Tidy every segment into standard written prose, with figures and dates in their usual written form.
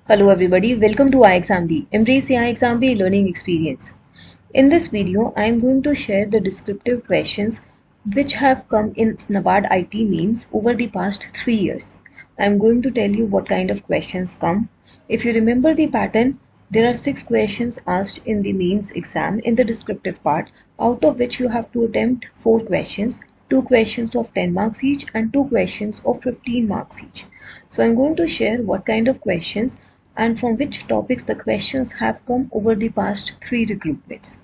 Hello everybody, welcome to iExamB. Embrace the iExamB learning experience. In this video, I am going to share the descriptive questions which have come in NABARD IT mains over the past 3 years. I am going to tell you what kind of questions come. If you remember the pattern, there are 6 questions asked in the mains exam in the descriptive part, out of which you have to attempt 4 questions, 2 questions of 10 marks each and 2 questions of 15 marks each. So I'm going to share what kind of questions and from which topics the questions have come over the past 3 recruitments.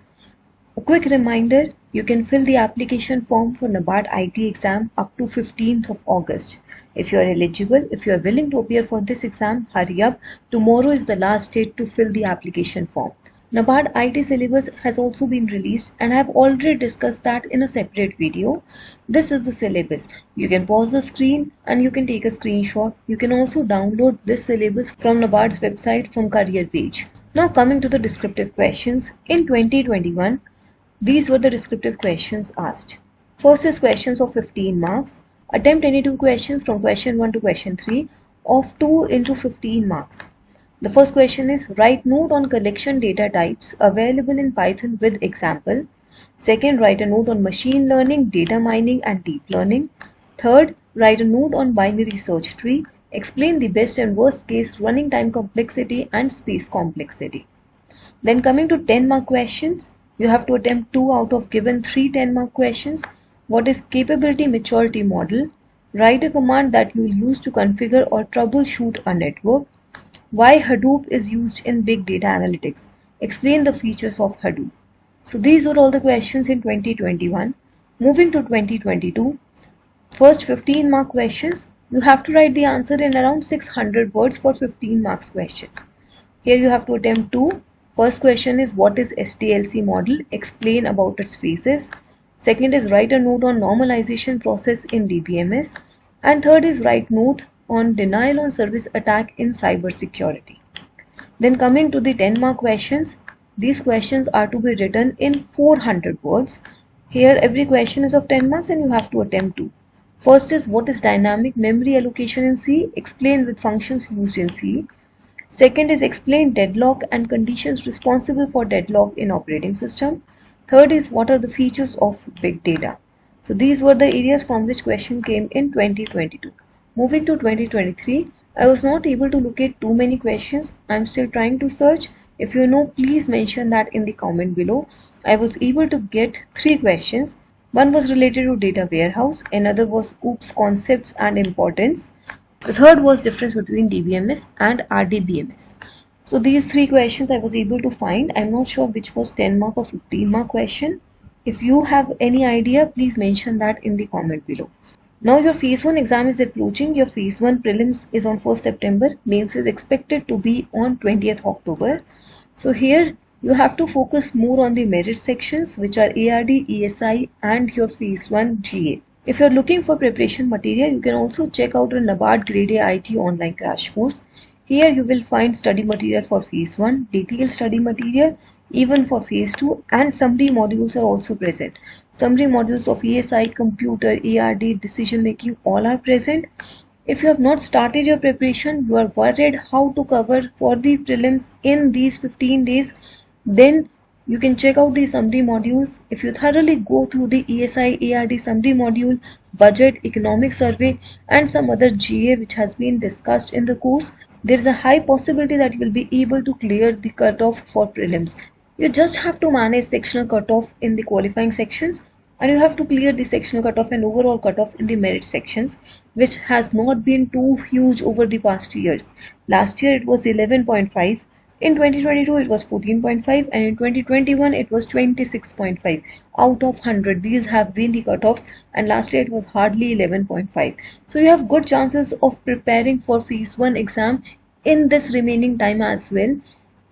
A quick reminder, you can fill the application form for NABARD IT exam up to 15th of August. If you are eligible, if you are willing to appear for this exam, hurry up. Tomorrow is the last date to fill the application form. NABARD IT syllabus has also been released and I have already discussed that in a separate video. This is the syllabus. You can pause the screen and you can take a screenshot. You can also download this syllabus from NABARD's website from career page. Now coming to the descriptive questions. In 2021, these were the descriptive questions asked. First is questions of 15 marks. Attempt any 2 questions from question 1 to question 3 of 2 into 15 marks. The first question is write note on collection data types available in Python with example. Second, write a note on machine learning, data mining and deep learning. Third, write a note on binary search tree. Explain the best and worst case running time complexity and space complexity. Then coming to 10 mark questions, you have to attempt 2 out of given 3 10 mark questions. What is capability maturity model? Write a command that you will use to configure or troubleshoot a network. Why Hadoop is used in big data analytics. Explain the features of Hadoop. So these were all the questions in 2021. Moving to 2022, first 15 mark questions, you have to write the answer in around 600 words for 15 marks questions. Here you have to attempt 2. First question is what is SDLC model? Explain about its phases. Second is write a note on normalization process in DBMS. And third is write note on denial on service attack in cybersecurity. Then coming to the 10 mark questions, these questions are to be written in 400 words. Here every question is of 10 marks and you have to attempt 2. First is what is dynamic memory allocation in C? Explain with functions used in C. Second is explain deadlock and conditions responsible for deadlock in operating system. Third is what are the features of big data. So these were the areas from which question came in 2022. Moving to 2023, I was not able to locate too many questions. I am still trying to search. If you know, please mention that in the comment below. I was able to get 3 questions. One was related to data warehouse, another was OOPS concepts and importance. The third was difference between DBMS and RDBMS. So these 3 questions I was able to find. I am not sure which was 10 mark or 15 mark question. If you have any idea, please mention that in the comment below. Now your phase 1 exam is approaching. Your phase 1 prelims is on 1st September. Mains is expected to be on 20th October. So here you have to focus more on the merit sections which are ARD, ESI and your phase 1 GA. If you are looking for preparation material, you can also check out a NABARD Grade A IT online crash course. Here you will find study material for phase 1, detailed study material, even for phase 2 and summary modules are also present. Summary modules of ESI, computer, ARD, decision making all are present. If you have not started your preparation, you are worried how to cover for the prelims in these 15 days, then you can check out the summary modules. If you thoroughly go through the ESI, ARD summary module, budget, economic survey and some other GA which has been discussed in the course, there is a high possibility that you will be able to clear the cutoff for prelims. You just have to manage sectional cutoff in the qualifying sections and you have to clear the sectional cutoff and overall cutoff in the merit sections, which has not been too huge over the past years. Last year it was 11.5, in 2022 it was 14.5 and in 2021 it was 26.5 out of 100. These have been the cutoffs and last year it was hardly 11.5. So you have good chances of preparing for phase 1 exam in this remaining time as well.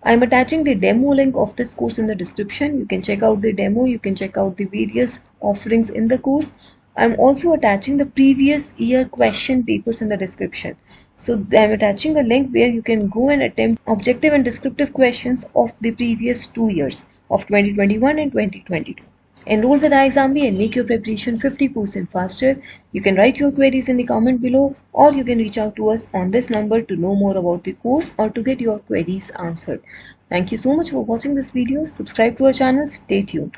I am attaching the demo link of this course in the description. You can check out the demo, you can check out the various offerings in the course. I am also attaching the previous year question papers in the description. So I am attaching a link where you can go and attempt objective and descriptive questions of the previous 2 years of 2021 and 2022. Enroll with iXambi and make your preparation 50% faster. You can write your queries in the comment below, or you can reach out to us on this number to know more about the course or to get your queries answered. Thank you so much for watching this video. Subscribe to our channel. Stay tuned.